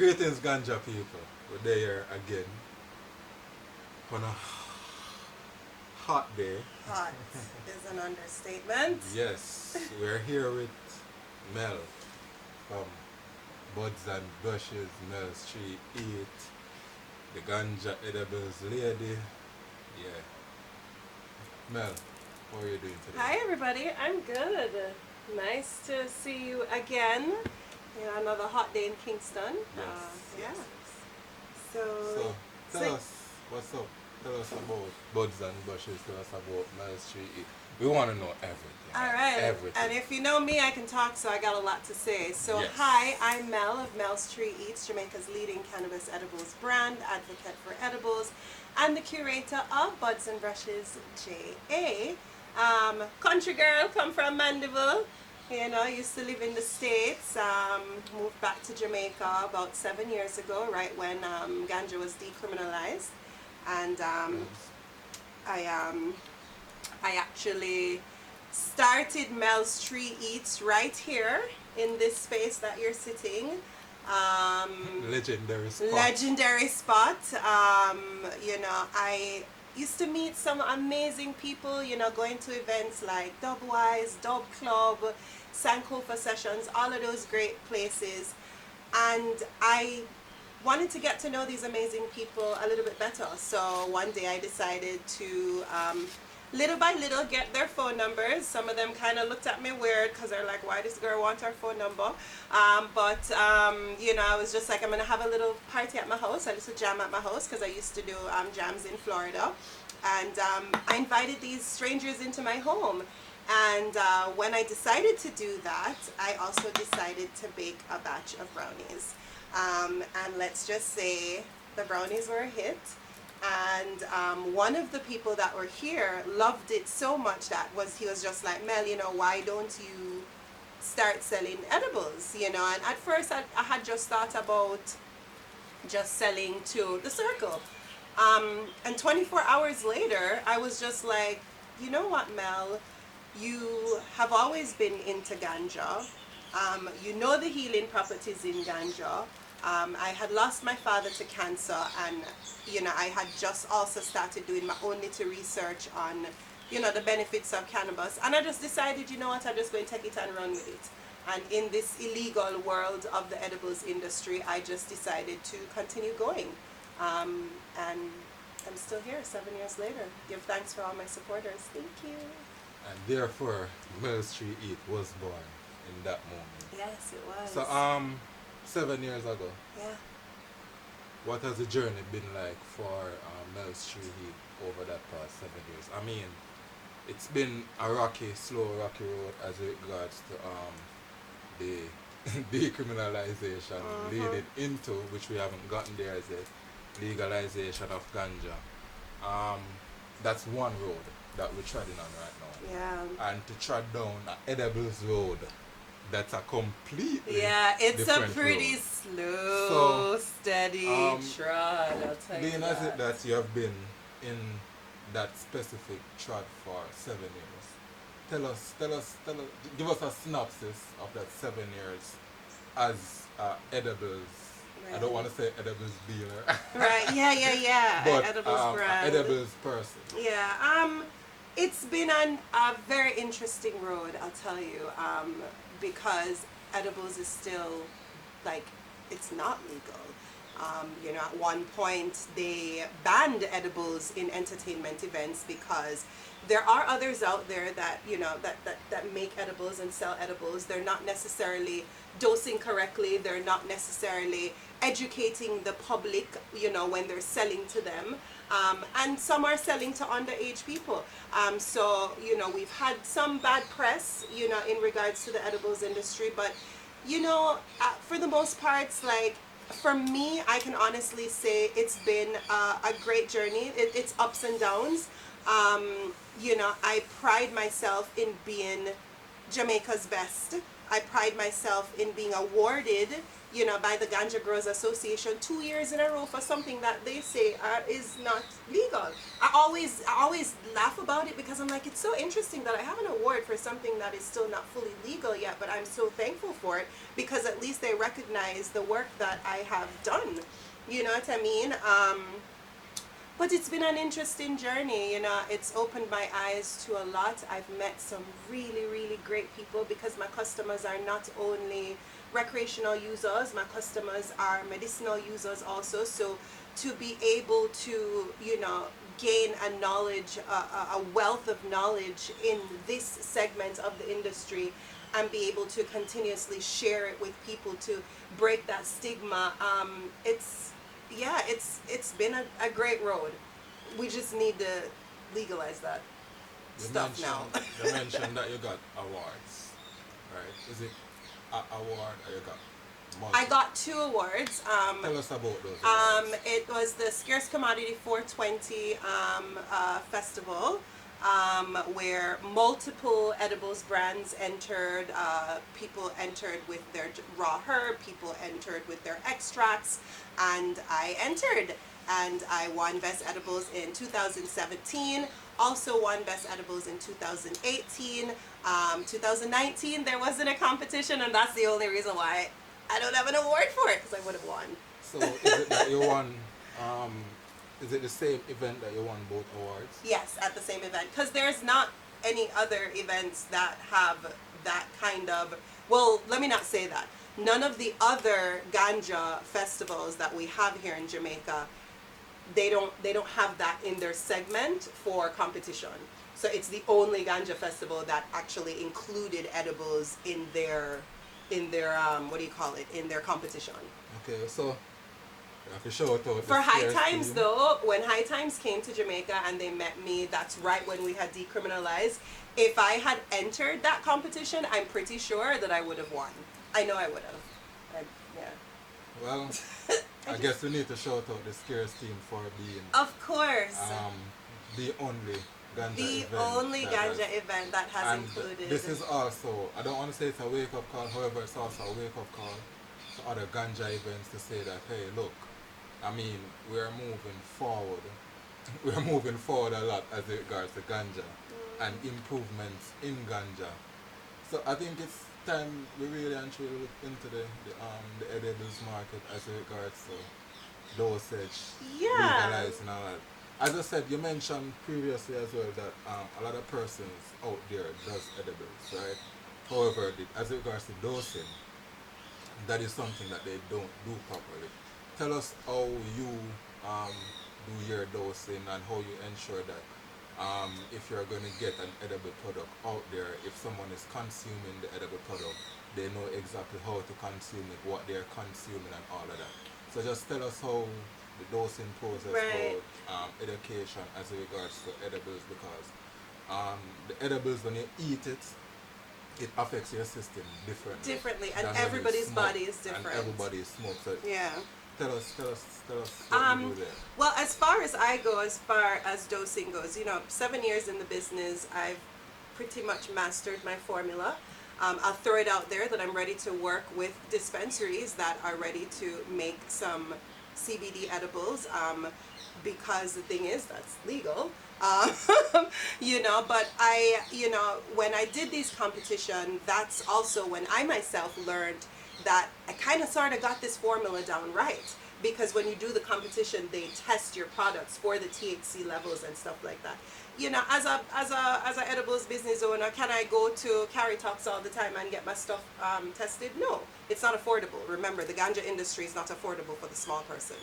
Greetings, ganja people. We're there again on a hot day. Hot is an understatement. Yes, we're here with Mel from Buds and Bushes, Mel Street Eat, the Ganja Edibles lady. Yeah. Mel, how are you doing today? Hi everybody, I'm good. Nice to see you again. Another hot day in Kingston. Yes. So, So, tell us what's up. Tell us about Buds and Bushes. Tell us about Mel Street Eat. We want to know everything. all right. Everything. And if you know me, I can talk, so I got a lot to say. So, Yes. Hi, I'm Mel of Mel Street Eats, Jamaica's leading cannabis edibles brand, advocate for edibles, and the curator of Buds and Brushes, JA. Country girl, come from Mandeville. Used to live in the States, moved back to Jamaica about 7 years ago, right when ganja was decriminalized. And I actually started Mel Street Eats right here in this space that you're sitting. Legendary spot. Legendary spot. I used to meet some amazing people, going to events like Dub Wise, Dub Club, Sankofa Sessions, all of those great places. And I wanted to get to know these amazing people a little bit better. So one day I decided to, little by little, get their phone numbers. Some of them kind of looked at me weird because they're like, why this girl wants our phone number? I was just like, I'm going to have a little party at my house. I used to jam at my house because I used to do jams in Florida. And I invited these strangers into my home. And when I decided to do that, I also decided to bake a batch of brownies. And let's just say the brownies were a hit. And one of the people that were here loved it so much that he was just like, Mel, why don't you start selling edibles? And at first I had just thought about just selling to the circle. And 24 hours later, I was just like, you know what, Mel? You have always been into ganja. You know the healing properties in ganja. I had lost my father to cancer, and I had just also started doing my own little research on the benefits of cannabis, and I just decided, you know what, I'm just going to take it and run with it. And in this illegal world of the edibles industry, I just decided to continue going, and I'm still here 7 years later. Give thanks for all my supporters. Thank you. And therefore, Mel Street Eat was born in that moment. Yes, it was. So, 7 years ago, yeah. what has the journey been like for Mel Street Eat over that past 7 years? I mean, it's been a slow rocky road as regards to the decriminalization leading into, which we haven't gotten there as a legalization of ganja. That's one road that we're treading on right now. Yeah. And to tread down an edibles road, that's a completely it's a different pretty road. slow, steady trot, I'll tell you Being that. as it that you have been in that specific trot for 7 years, tell us, give us a synopsis of that 7 years as edibles. I don't want to say edibles dealer. Right, yeah. But edibles brand. edibles person. Yeah, it's been a very interesting road, I'll tell you, because edibles is still, it's not legal. At one point they banned edibles in entertainment events because there are others out there that that make edibles and sell edibles. They're not necessarily dosing correctly. They're not necessarily educating the public, when they're selling to them. And some are selling to underage people. So we've had some bad press, in regards to the edibles industry. But for the most part, it's for me, I can honestly say it's been a great journey. It's ups and downs. I pride myself in being Jamaica's best. I pride myself in being awarded, by the Ganja Growers Association 2 years in a row for something that they say is not legal. I always laugh about it because I'm like, it's so interesting that I have an award for something that is still not fully legal yet, but I'm so thankful for it because at least they recognize the work that I have done. You know what I mean? But it's been an interesting journey, it's opened my eyes to a lot. I've met some really, really great people because my customers are not only recreational users, my customers are medicinal users also. So to be able to, gain a knowledge, a wealth of knowledge in this segment of the industry and be able to continuously share it with people to break that stigma, it's been a great road. We just need to legalize that stuff now. You mentioned that you got awards, right? Is it an award or you got multiple? I got 2 awards. Tell us about those awards. It was the Scarce Commodity 420 festival, where multiple edibles brands entered. People entered with their raw herb, people entered with their extracts, and I entered. And I won Best Edibles in 2017, also won Best Edibles in 2018. 2019, there wasn't a competition, and that's the only reason why I don't have an award for it, because I would have won. So is it that you won, is it the same event that you won both awards? Yes, at the same event, because there's not any other events that have that kind of, well, let me not say that. None of the other ganja festivals that we have here in Jamaica, they don't have that in their segment for competition. So it's the only ganja festival that actually included edibles in their in their competition. Okay, so you have to show it out. For High Times though, when High Times came to Jamaica and they met me, that's right when we had decriminalized. If I had entered that competition, I'm pretty sure that I would have won. I know I would have. Yeah. Well, I guess we need to shout out the Scarce team for being of course the only ganja the event only ganja event that has included. This is also, I don't want to say it's a wake-up call, however it's also a wake-up call to other ganja events to say that, hey, look, I mean, we're moving forward. We're moving forward a lot as regards to ganja and improvements in ganja. So I think it's time we really and truly look into the edibles market as regards to dosage, legalizing and all that. As I said, you mentioned previously as well that a lot of persons out there does edibles, right? However, as regards to dosing, that is something that they don't do properly. Tell us how you do your dosing and how you ensure that if you're going to get an edible product out there, if someone is consuming the edible product, they know exactly how to consume it, what they're consuming and all of that. So just tell us how the dosing process for education as regards to edibles, because the edibles, when you eat it, it affects your system differently. And everybody's body is different. And everybody smokes. So yeah. Tell us what you do there. Well, as far as dosing goes, 7 years in the business, I've pretty much mastered my formula. I'll throw it out there that I'm ready to work with dispensaries that are ready to make some CBD edibles, because the thing is, that's legal. But when I did these competition, that's also when I myself learned that I kind of sort of got this formula down right, because when you do the competition, they test your products for the THC levels and stuff like that. As a edibles business owner, can I go to Carry Talks all the time and get my stuff tested? No, it's not affordable. Remember, the ganja industry is not affordable for the small person.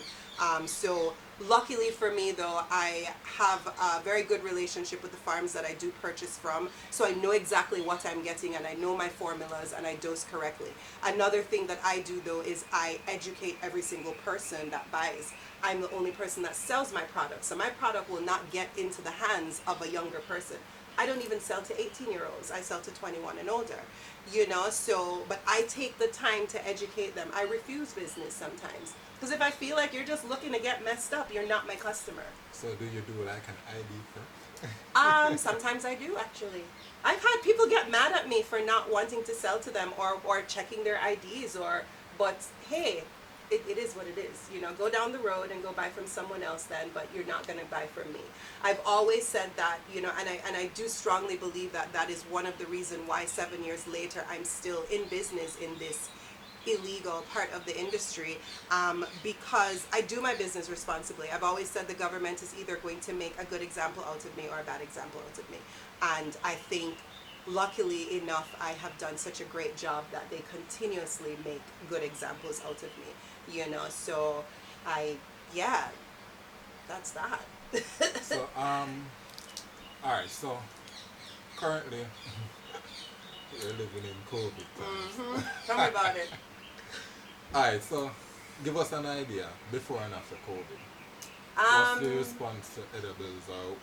So luckily for me though, I have a very good relationship with the farms that I do purchase from, so I know exactly what I'm getting and I know my formulas and I dose correctly. Another thing that I do though is I educate every single person that buys. I'm the only person that sells my product, so my product will not get into the hands of a younger person. I don't even sell to 18-year-olds. I sell to 21 and older, but I take the time to educate them. I refuse business sometimes, because if I feel like you're just looking to get messed up, you're not my customer. So do you do like an ID first? Sometimes I do, actually. I've had people get mad at me for not wanting to sell to them or checking their IDs or But hey, it is what it is. You know, go down the road and go buy from someone else then, but you're not going to buy from me. I've always said that, you know, and I do strongly believe that that is one of the reasons why 7 years later I'm still in business in this illegal part of the industry, because I do my business responsibly. I've always said the government is either going to make a good example out of me or a bad example out of me. And I think luckily enough, I have done such a great job that they continuously make good examples out of me, you know. So yeah, that's that. So, alright, so currently we're living in COVID times. Tell me about it. Alright, so give us an idea before and after COVID. What's the response to edibles, or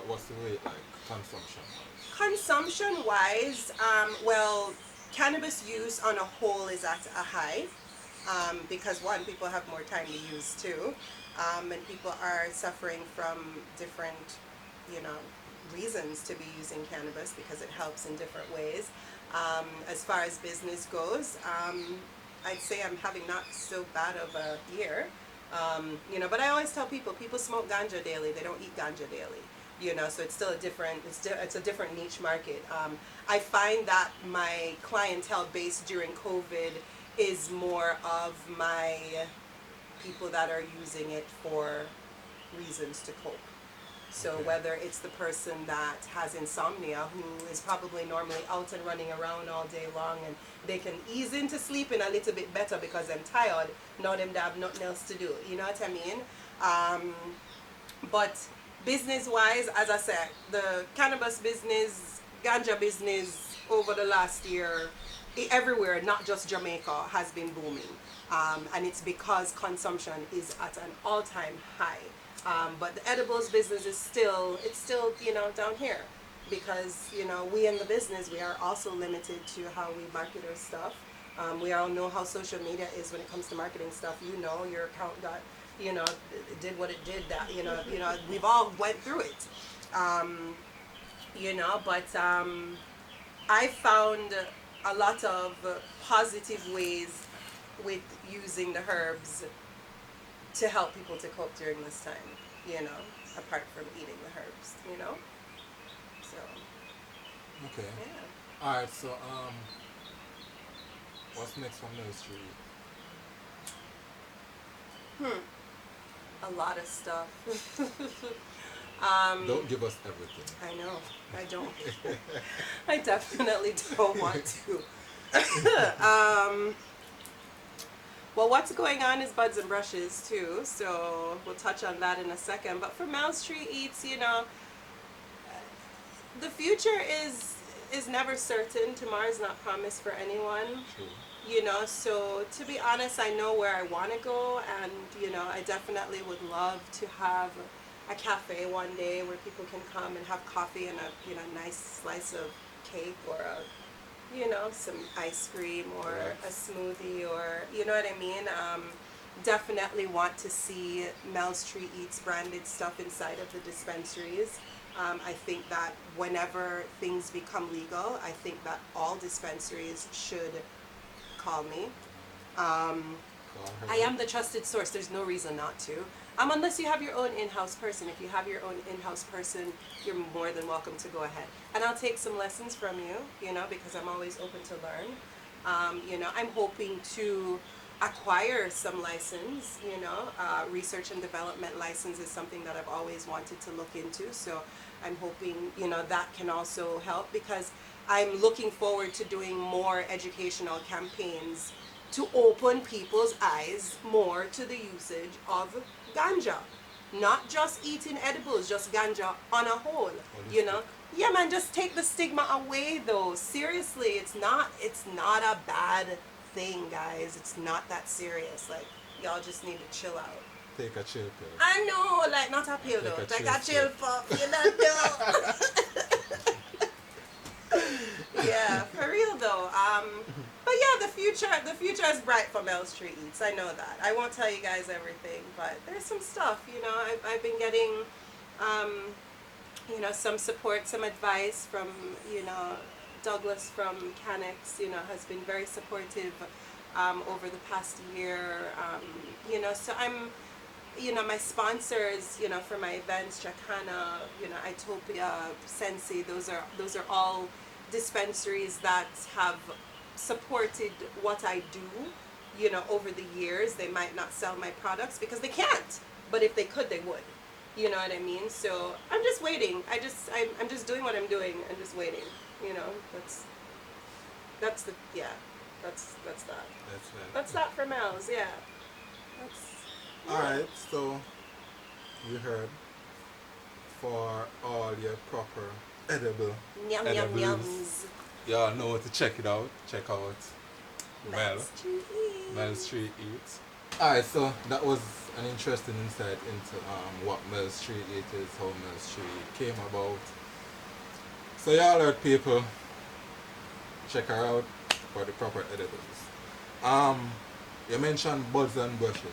what's the rate like consumption wise? Consumption wise, well, cannabis use on a whole is at a high, because one, people have more time to use too, and people are suffering from different, you know, reasons to be using cannabis because it helps in different ways. As far as business goes, I'd say I'm having not so bad of a year. You know, but I always tell people smoke ganja daily, they don't eat ganja daily. You know, so it's still a different, it's a different niche market. I find that my clientele base during COVID is more of my people that are using it for reasons to cope. So whether it's the person that has insomnia, who is probably normally out and running around all day long, and they can ease into sleeping a little bit better because I'm tired, now them have nothing else to do, you know what I mean? But business-wise, as I said, the cannabis business, ganja business over the last year, everywhere, not just Jamaica, has been booming. And it's because consumption is at an all-time high. But the edibles business is still, you know, down here. Because, you know, we in the business, we are also limited to how we market our stuff. We all know how social media is when it comes to marketing stuff. You know, your account got, you know, it did what it did. That you know, we've all went through it. You know, but I found a lot of positive ways with using the herbs to help people to cope during this time. You know, apart from eating the herbs. You know, so. Okay. Yeah. Alright, so what's next from Mill Street? A lot of stuff. Don't give us everything. I know. I don't. I definitely don't want to. Well, what's going on is buds and brushes too, so we'll touch on that in a second. But for Mel Street Eats, you know, the future is never certain. Tomorrow's not promised for anyone. True. You know, so to be honest, I know where I want to go, and you know, I definitely would love to have a cafe one day where people can come and have coffee and a, you know, nice slice of cake, or a, you know, some ice cream, or a smoothie, or, you know what I mean? Definitely want to see Mel Street Eats branded stuff inside of the dispensaries. I think that whenever things become legal, I think that all dispensaries should call me. I am the trusted source. There's no reason not to. Unless you have your own in-house person. If you have your own in-house person, you're more than welcome to go ahead. And I'll take some lessons from you, you know, because I'm always open to learn. You know, I'm hoping to acquire some license, you know. Research and development license is something that I've always wanted to look into. So I'm hoping, you know, that can also help, because I'm looking forward to doing more educational campaigns to open people's eyes more to the usage of ganja. Not just eating edibles, just ganja on a whole, you know. Yeah, man, just take the stigma away though. Seriously, it's not a bad thing, guys. It's not that serious. Like, y'all just need to chill out. Take a chill pill. I know, like, not a pill though. Take a chill puff, you know. Yeah, for real though. But yeah, the future is bright for Mel Street Eats. I know that. I won't tell you guys everything, but there's some stuff, you know. I've been getting, you know, some support, some advice from, you know, Douglas from Canex, you know, has been very supportive over the past year. You know, so I'm, you know, my sponsors, you know, for my events, Jacana, you know, Itopia, Sensi, those are all dispensaries that have supported what I do, you know, over the years. They might not sell my products because they can't, but if they could, they would. You know what I mean? So I'm just waiting. I'm just doing what I'm doing and just waiting. You know, that's the yeah, that's that. That's right. That's that for Mel's. Yeah. That's All right. So you heard, for all your proper edible Yum yum edibles, yums. y'all know to check it out. Check out Mel. Mel Street. Street Eats. Alright, so that was an interesting insight into what Mel Street Eat is, how Mel Street Eat came about. So y'all heard, people, check her out for the proper edibles. You mentioned buds and brushes.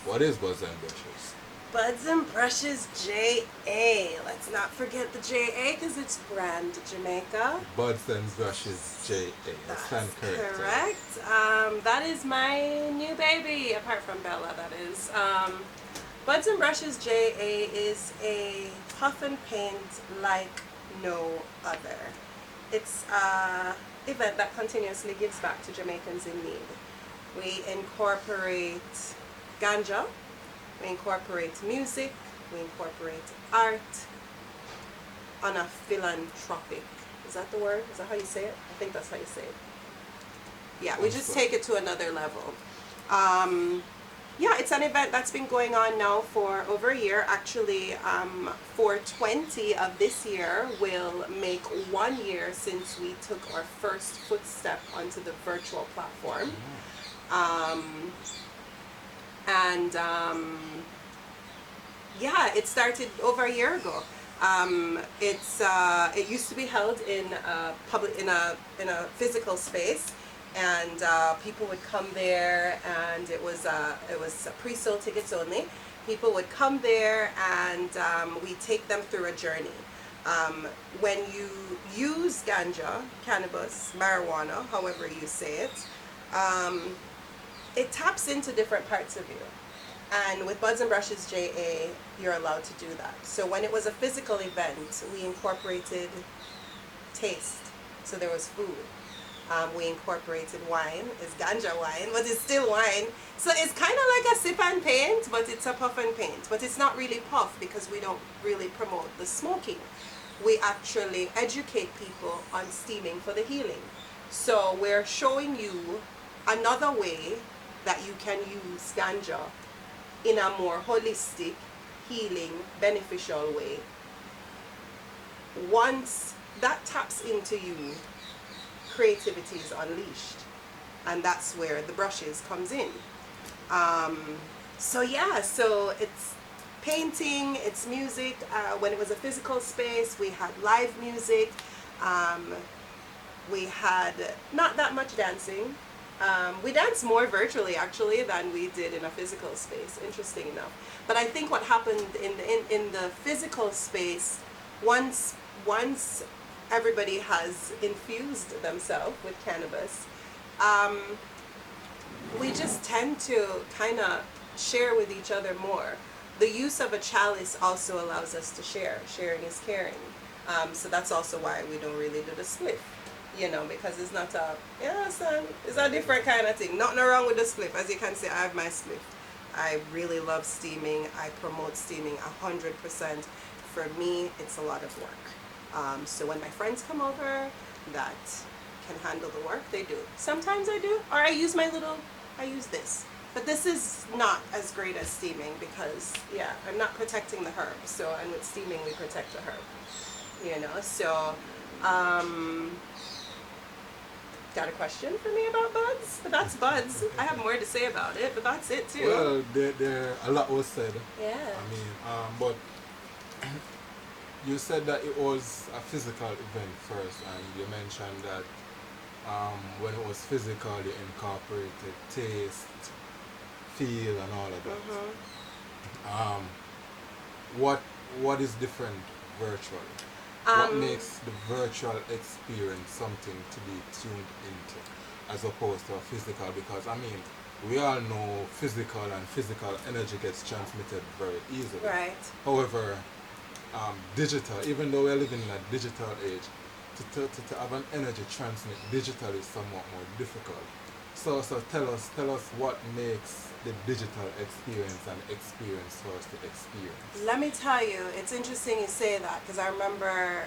What is buds and brushes? Buds and Brushes JA. Let's not forget the JA because it's brand Jamaica. Buds and Brushes JA. That's Stand corrected. correct. That is my new baby, apart from Bella, that is. Buds and Brushes JA is a puff and paint like no other. It's an event that continuously gives back to Jamaicans in need. We incorporate ganja, we incorporate music, we incorporate art on a philanthropic. Is that the word? Is that how you say it? I think that's how you say it. Yeah, we just take it to another level. Yeah, it's an event that's been going on now for over a year. Actually, 420 of this year will make 1 year since we took our first footstep onto the virtual platform. Yeah, it started over a year ago. It used to be held in a physical space, and people would come there, and it was pre-sold tickets only. People would come there, and we take them through a journey. When you use ganja, cannabis, marijuana, however you say it, it taps into different parts of you. And with Buds and Brushes JA, you're allowed to do that. So when it was a physical event, we incorporated taste. So there was food. We incorporated wine. It's ganja wine, but it's still wine. So it's kind of like a sip and paint, but it's a puff and paint. But it's not really puff because we don't really promote the smoking. We actually educate people on steaming for the healing. So we're showing you another way that you can use ganja in a more holistic, healing, beneficial way. Once that taps into you, creativity is unleashed, and that's where the brushes comes in. So it's painting, it's music. When it was a physical space, we had live music. We had not that much dancing. We dance more virtually actually than we did in a physical space, interesting enough. But I think what happened in the physical space, once everybody has infused themselves with cannabis, we just tend to kind of share with each other more. The use of a chalice also allows us to share. Sharing is caring. So that's also why we don't really do the spliff. You know, because it's not a, yeah, son, it's a different kind of thing. Nothing wrong with the spliff. As you can see, I have my spliff. I really love steaming. I promote steaming 100%. For me, it's a lot of work. So when my friends come over that can handle the work, they do. Sometimes I do, or I use this. But this is not as great as steaming because, yeah, I'm not protecting the herb. So, and with steaming, we protect the herb. You know, so, got a question for me about buds? But that's buds. I have more to say about it, but that's it too. Well, there a lot was said. Yeah. I mean, but you said that it was a physical event first, and you mentioned that when it was physical, you incorporated taste, feel, and all of that. What is different virtually? What makes the virtual experience something to be tuned into? as opposed to a physical, because I mean we all know physical energy gets transmitted very easily. Right. However, digital, even though we're living in a digital age, to have an energy transmit digitally is somewhat more difficult. So tell us what makes the digital experience an experience for us to experience. Let me tell you, it's interesting you say that because I remember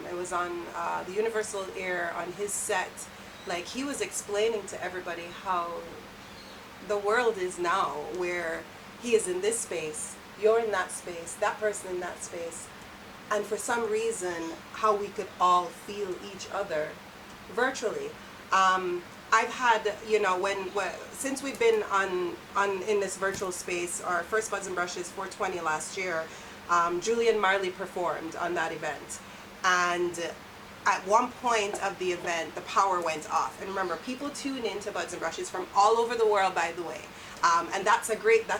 it was on the Universal Air on his set. Like he was explaining to everybody how the world is now, where he is in this space, you're in that space, that person in that space, and for some reason, how we could all feel each other virtually. I've had, you know, since we've been on in this virtual space, our first Buds and Brushes 420 last year, Julian Marley performed on that event, and at one point of the event, the power went off. And remember, people tune in to Buds and Brushes from all over the world, by the way, and that's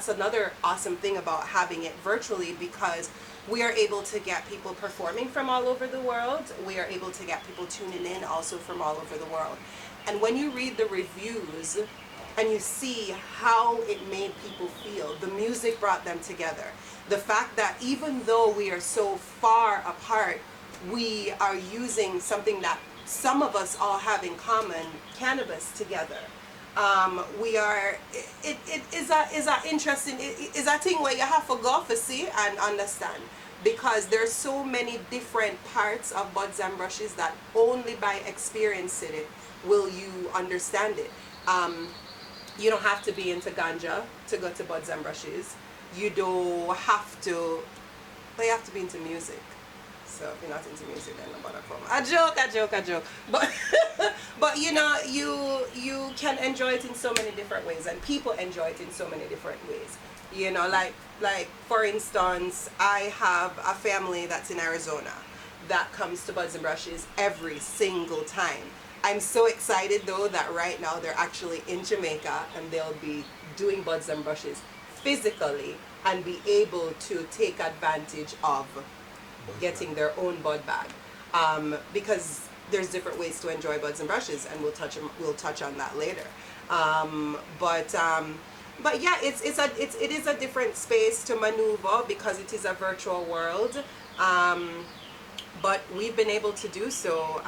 another awesome thing about having it virtually, because we are able to get people performing from all over the world. We are able to get people tuning in also from all over the world. And when you read the reviews and you see how it made people feel, the music brought them together. The fact that even though we are so far apart, we are using something that some of us all have in common, cannabis, together. We are, it is a interesting, it is a thing where you have to go for see and understand, because there's so many different parts of Buds and Brushes that only by experiencing it will you understand it. You don't have to be into ganja to go to Buds and Brushes. You don't have to, but you have to be into music. So if you're not into music, then nobody come. A joke. But but you know, you can enjoy it in so many different ways, and people enjoy it in so many different ways. You know, like for instance, I have a family that's in Arizona that comes to Buds and Brushes every single time. I'm so excited though that right now they're actually in Jamaica and they'll be doing Buds and Brushes physically and be able to take advantage of getting their own bud bag, because there's different ways to enjoy Buds and Brushes, and we'll touch on that later. But yeah, it is a different space to maneuver because it is a virtual world. But we've been able to do so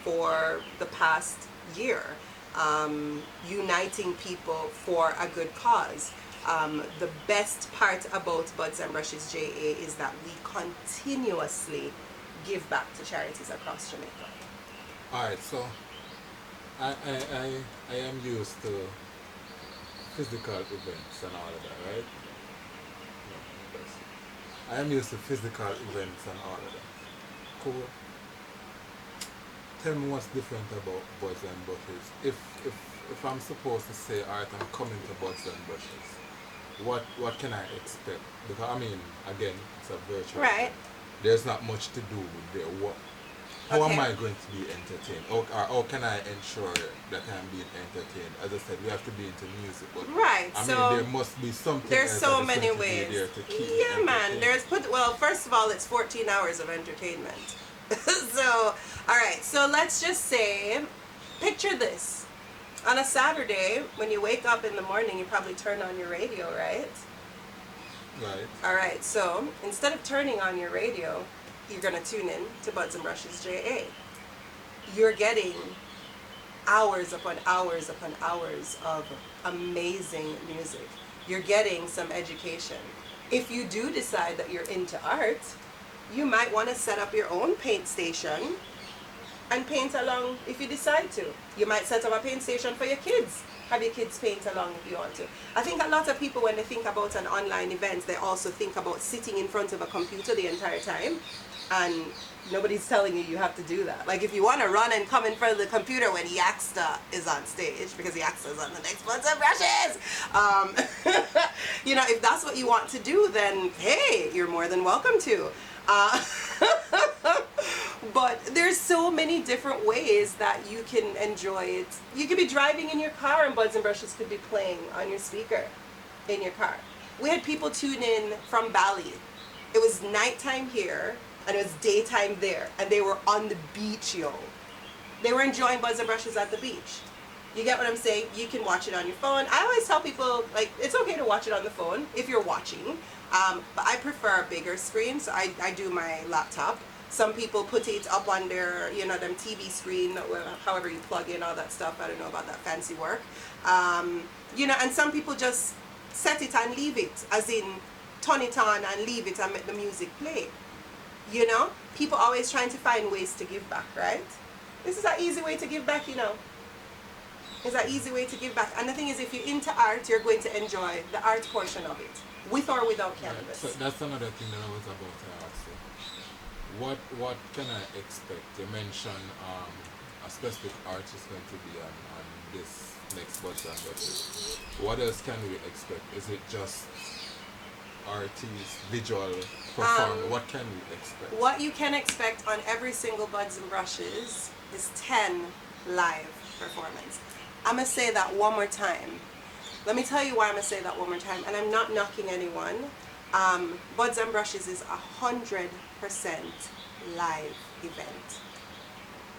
for the past year, uniting people for a good cause. The best part about Buds and Brushes JA is that we continuously give back to charities across Jamaica. Alright, so I am used to physical events and all of that, right? I am used to physical events and all of that. Cool. Tell me what's different about Buds and Brushes. If I'm supposed to say, alright, I'm coming to Buds and Brushes, what can I expect? Because I mean, again, it's a virtual Right. event. There's not much to do there. How am I going to be entertained? Or how can I ensure that I'm being entertained? As I said, we have to be into music, but Right. I so mean, there must be something. there's else so that is many going to be ways. there to keep me Yeah, man. entertained. Well, first of all, it's 14 hours of entertainment. So, all right. So let's just say, picture this. On a Saturday, when you wake up in the morning, you probably turn on your radio, right? Right. All right. So instead of turning on your radio, you're gonna tune in to Buds and Brushes JA. You're getting hours upon hours upon hours of amazing music. You're getting some education. If you do decide that you're into art, you might want to set up your own paint station and paint along if you decide to. You might set up a paint station for your kids. Have your kids paint along if you want to. I think a lot of people, when they think about an online event, they also think about sitting in front of a computer the entire time, and nobody's telling you have to do that. Like if you want to run and come in front of the computer when Yaxta is on stage, because Yaxta is on the next Buds and Brushes, you know, if that's what you want to do, then hey, you're more than welcome to. But there's so many different ways that you can enjoy it. You could be driving in your car and Buds and Brushes could be playing on your speaker in your car. We had people tune in from Bali. It was nighttime here and it was daytime there, and they were on the beach, yo. They were enjoying Buds and Brushes at the beach. You get what I'm saying? You can watch it on your phone. I always tell people, like, it's okay to watch it on the phone if you're watching. But I prefer a bigger screen, so I do my laptop. Some people put it up on their, you know, them TV screen, however you plug in all that stuff. I don't know about that fancy work. You know, and some people just set it and leave it, as in turn it on and leave it and make the music play. You know, people always trying to find ways to give back, right? This is an easy way to give back, you know. It's an easy way to give back. And the thing is, if you're into art, you're going to enjoy the art portion of it, with or without cannabis. So that's another thing that I was about to ask you. What can I expect? You mentioned a specific artist going to be on this next Buds and Brushes. What else can we expect? Is it just artists, visual performer? What can we expect? What you can expect on every single Buds and Brushes is 10 live performance. I'm going to say that one more time. Let me tell you why I'm going to say that one more time. And I'm not knocking anyone. Buds and Brushes is 100% live event.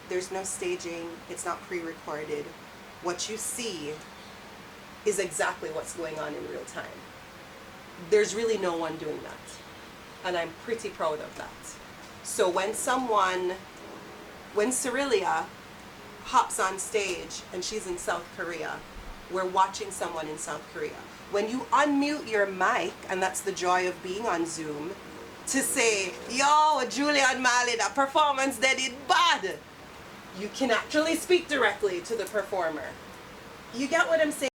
There's no staging. It's not pre-recorded. What you see is exactly what's going on in real time. There's really no one doing that. And I'm pretty proud of that. So when Cerilia hops on stage and she's in South Korea, we're watching someone in South Korea. When you unmute your mic, and that's the joy of being on Zoom, to say, yo, Julian Mali, that performance they did bad, you can actually speak directly to the performer. You get what I'm saying?